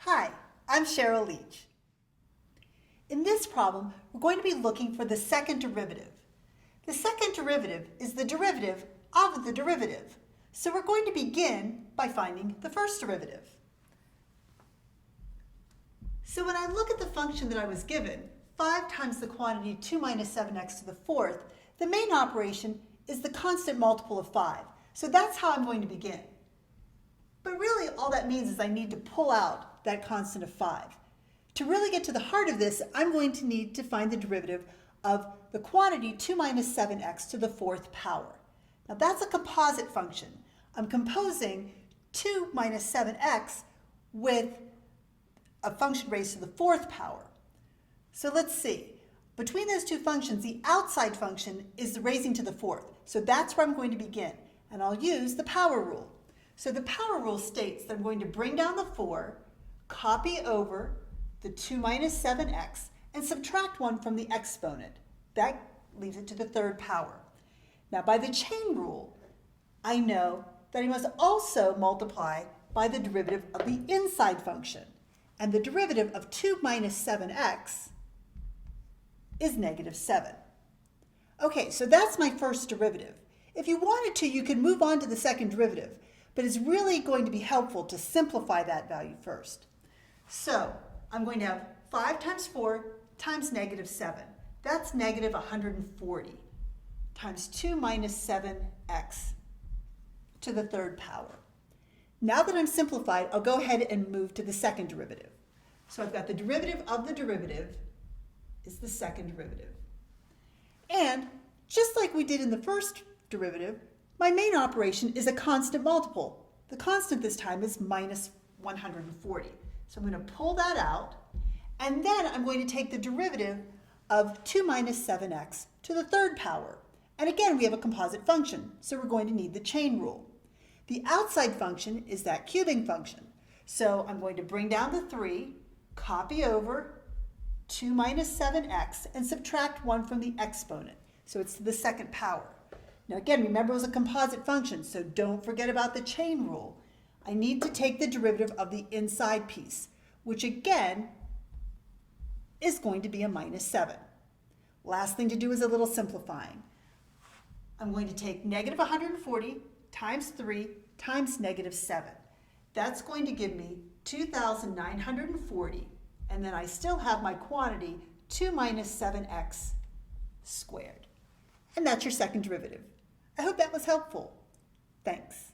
Hi, I'm Cheryl Leach. In this problem, we're going to be looking for the second derivative. The second derivative is the derivative of the derivative. So we're going to begin by finding the first derivative. So when I look at the function that I was given, 5 times the quantity 2 minus 7x to the fourth, the main operation is the constant multiple of 5. So that's how I'm going to begin. But really all that means is I need to pull out that constant of 5. To really get to the heart of this, I'm going to need to find the derivative of the quantity 2 minus 7x to the fourth power. Now that's a composite function. I'm composing 2 minus 7x with a function raised to the fourth power. So let's see. Between those two functions, the outside function is the raising to the fourth. So that's where I'm going to begin. And I'll use the power rule. So the power rule states that I'm going to bring down the 4, copy over the 2 minus 7x, and subtract 1 from the exponent. That leaves it to the third power. Now by the chain rule, I know that I must also multiply by the derivative of the inside function. And the derivative of 2 minus 7x is negative 7. Okay, so that's my first derivative. If you wanted to, you could move on to the second derivative, but it's really going to be helpful to simplify that value first. So I'm going to have 5 times 4 times negative 7. That's negative 140 times 2 minus 7x to the third power. Now that I'm simplified, I'll go ahead and move to the second derivative. So I've got the derivative of the derivative is the second derivative. And just like we did in the first derivative, my main operation is a constant multiple. The constant this time is minus 140. So I'm going to pull that out, and then I'm going to take the derivative of 2 minus 7x to the third power. And again, we have a composite function, so we're going to need the chain rule. The outside function is that cubing function. So I'm going to bring down the 3, copy over 2 minus 7x, and subtract 1 from the exponent. So it's to the second power. Now again, remember it was a composite function, so don't forget about the chain rule. I need to take the derivative of the inside piece, which again is going to be a minus 7. Last thing to do is a little simplifying. I'm going to take negative 140 times 3 times negative 7. That's going to give me 2,940, and then I still have my quantity 2 minus 7x squared. And that's your second derivative. I hope that was helpful. Thanks.